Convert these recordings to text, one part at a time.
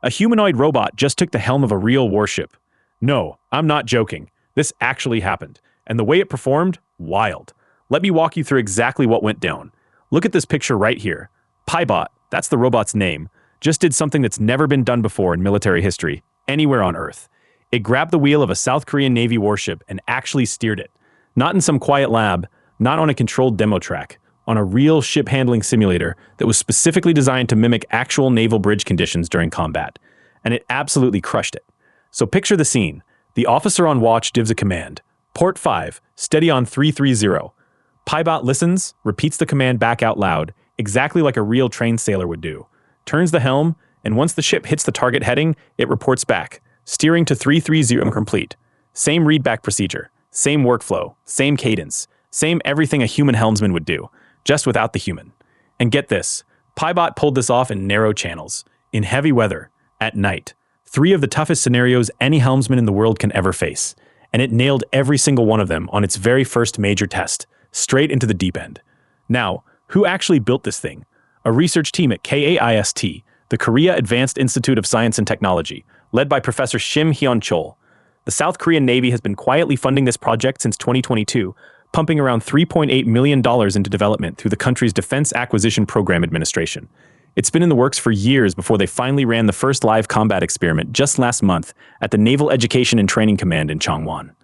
A humanoid robot just took the helm of a real warship. No, I'm not joking. This actually happened. And the way it performed? Wild. Let me walk you through exactly what went down. Look at this picture right here. PIBOT, that's the robot's name, just did something that's never been done before in military history, anywhere on Earth. It grabbed the wheel of a South Korean Navy warship and actually steered it. Not in some quiet lab, not on a controlled demo track, on a real ship handling simulator that was specifically designed to mimic actual naval bridge conditions during combat. And it absolutely crushed it. So picture the scene. The officer on watch gives a command. Port 5, steady on 330. PIBOT listens, repeats the command back out loud, exactly like a real trained sailor would do. Turns the helm, and once the ship hits the target heading, it reports back. Steering to 330 complete. Same readback procedure, same workflow, same cadence, same everything a human helmsman would do, just without the human. And get this, PIBOT pulled this off in narrow channels, in heavy weather, at night. 3 of the toughest scenarios any helmsman in the world can ever face. And it nailed every single one of them on its very first major test, straight into the deep end. Now, who actually built this thing? A research team at KAIST, the Korea Advanced Institute of Science and Technology, led by Professor Shim Hyun-chol. The South Korean Navy has been quietly funding this project since 2022, pumping around $3.8 million into development through the country's Defense Acquisition Program Administration. It's been in the works for years before they finally ran the first live combat experiment just last month at the Naval Education and Training Command in Changwon.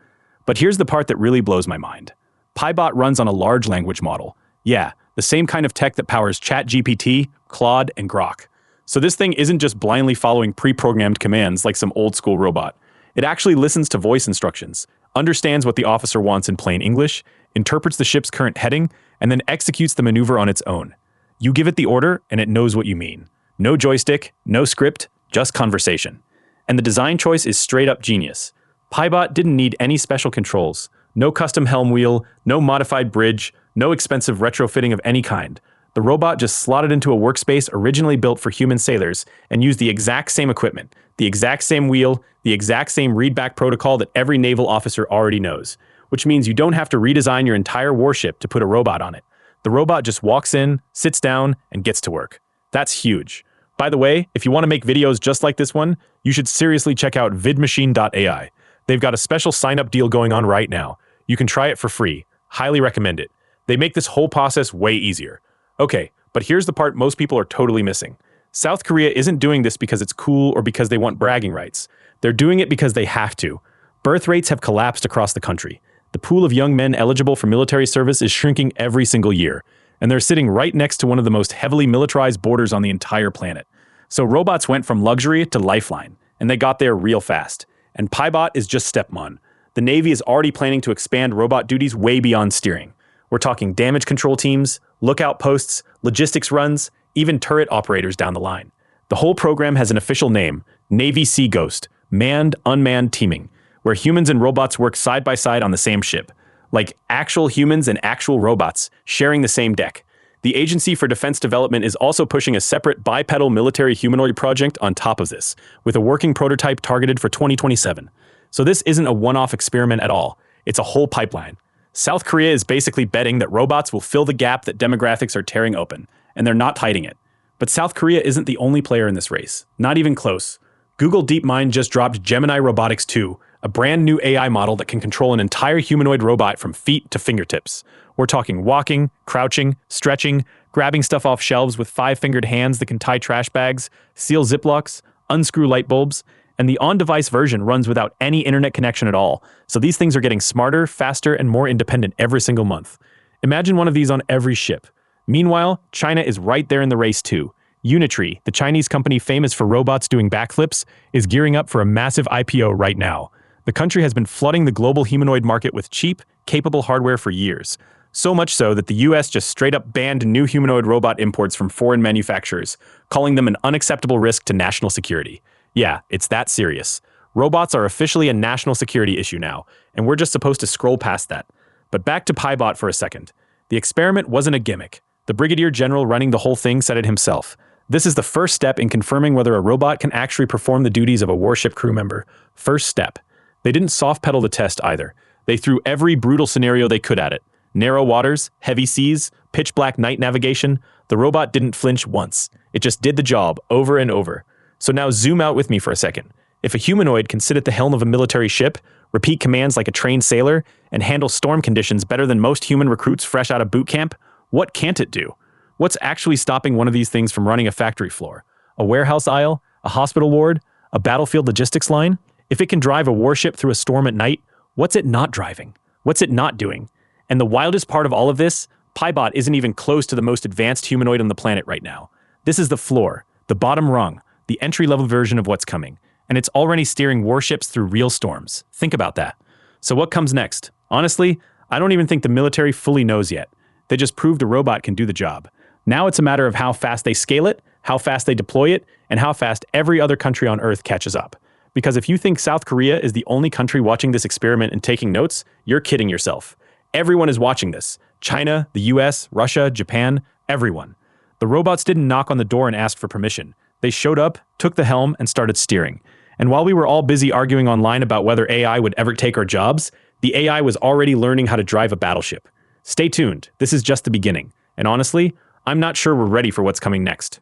But here's the part that really blows my mind. PIBOT runs on a large language model. Yeah, the same kind of tech that powers ChatGPT, Claude, and Grok. So this thing isn't just blindly following pre-programmed commands like some old-school robot. It actually listens to voice instructions, understands what the officer wants in plain English, interprets the ship's current heading, and then executes the maneuver on its own. You give it the order, and it knows what you mean. No joystick, no script, just conversation. And the design choice is straight-up genius. PIBOT didn't need any special controls. No custom helm wheel, no modified bridge, no expensive retrofitting of any kind. The robot just slotted into a workspace originally built for human sailors and used the exact same equipment, the exact same wheel, the exact same readback protocol that every naval officer already knows, which means you don't have to redesign your entire warship to put a robot on it. The robot just walks in, sits down, and gets to work. That's huge. By the way, if you want to make videos just like this one, you should seriously check out vidmachine.ai. They've got a special sign-up deal going on right now. You can try it for free. Highly recommend it. They make this whole process way easier. Okay, but here's the part most people are totally missing. South Korea isn't doing this because it's cool or because they want bragging rights. They're doing it because they have to. Birth rates have collapsed across the country. The pool of young men eligible for military service is shrinking every single year, and they're sitting right next to one of the most heavily militarized borders on the entire planet. So robots went from luxury to lifeline, and they got there real fast. And PIBOT is just step one. The Navy is already planning to expand robot duties way beyond steering. We're talking damage control teams, lookout posts, logistics runs, even turret operators down the line. The whole program has an official name, Navy Sea Ghost, Manned-Unmanned Teaming, where humans and robots work side by side on the same ship, like actual humans and actual robots sharing the same deck. The Agency for Defense Development is also pushing a separate bipedal military humanoid project on top of this, with a working prototype targeted for 2027. So this isn't a one-off experiment at all. It's a whole pipeline. South Korea is basically betting that robots will fill the gap that demographics are tearing open, and they're not hiding it. But South Korea isn't the only player in this race, not even close. Google DeepMind just dropped Gemini Robotics 2, a brand new AI model that can control an entire humanoid robot from feet to fingertips. We're talking walking, crouching, stretching, grabbing stuff off shelves with 5-fingered hands that can tie trash bags, seal ziplocs, unscrew light bulbs, and the on-device version runs without any internet connection at all, so these things are getting smarter, faster, and more independent every single month. Imagine one of these on every ship. Meanwhile, China is right there in the race too. Unitree, the Chinese company famous for robots doing backflips, is gearing up for a massive IPO right now. The country has been flooding the global humanoid market with cheap, capable hardware for years. So much so that the US just straight up banned new humanoid robot imports from foreign manufacturers, calling them an unacceptable risk to national security. Yeah, it's that serious. Robots are officially a national security issue now, and we're just supposed to scroll past that. But back to PIBOT for a second. The experiment wasn't a gimmick. The brigadier general running the whole thing said it himself. This is the first step in confirming whether a robot can actually perform the duties of a warship crew member. First step. They didn't soft pedal the test either. They threw every brutal scenario they could at it. Narrow waters, heavy seas, pitch black night navigation. The robot didn't flinch once. It just did the job over and over. So now zoom out with me for a second. If a humanoid can sit at the helm of a military ship, repeat commands like a trained sailor, and handle storm conditions better than most human recruits fresh out of boot camp, what can't it do? What's actually stopping one of these things from running a factory floor? A warehouse aisle? A hospital ward? A battlefield logistics line? If it can drive a warship through a storm at night, what's it not driving? What's it not doing? And the wildest part of all of this, PIBOT isn't even close to the most advanced humanoid on the planet right now. This is the floor, the bottom rung, the entry-level version of what's coming. And it's already steering warships through real storms. Think about that. So what comes next? Honestly, I don't even think the military fully knows yet. They just proved a robot can do the job. Now it's a matter of how fast they scale it, how fast they deploy it, and how fast every other country on Earth catches up. Because if you think South Korea is the only country watching this experiment and taking notes, you're kidding yourself. Everyone is watching this. China, the US, Russia, Japan, everyone. The robots didn't knock on the door and ask for permission. They showed up, took the helm, and started steering. And while we were all busy arguing online about whether AI would ever take our jobs, the AI was already learning how to drive a battleship. Stay tuned. This is just the beginning. And honestly, I'm not sure we're ready for what's coming next.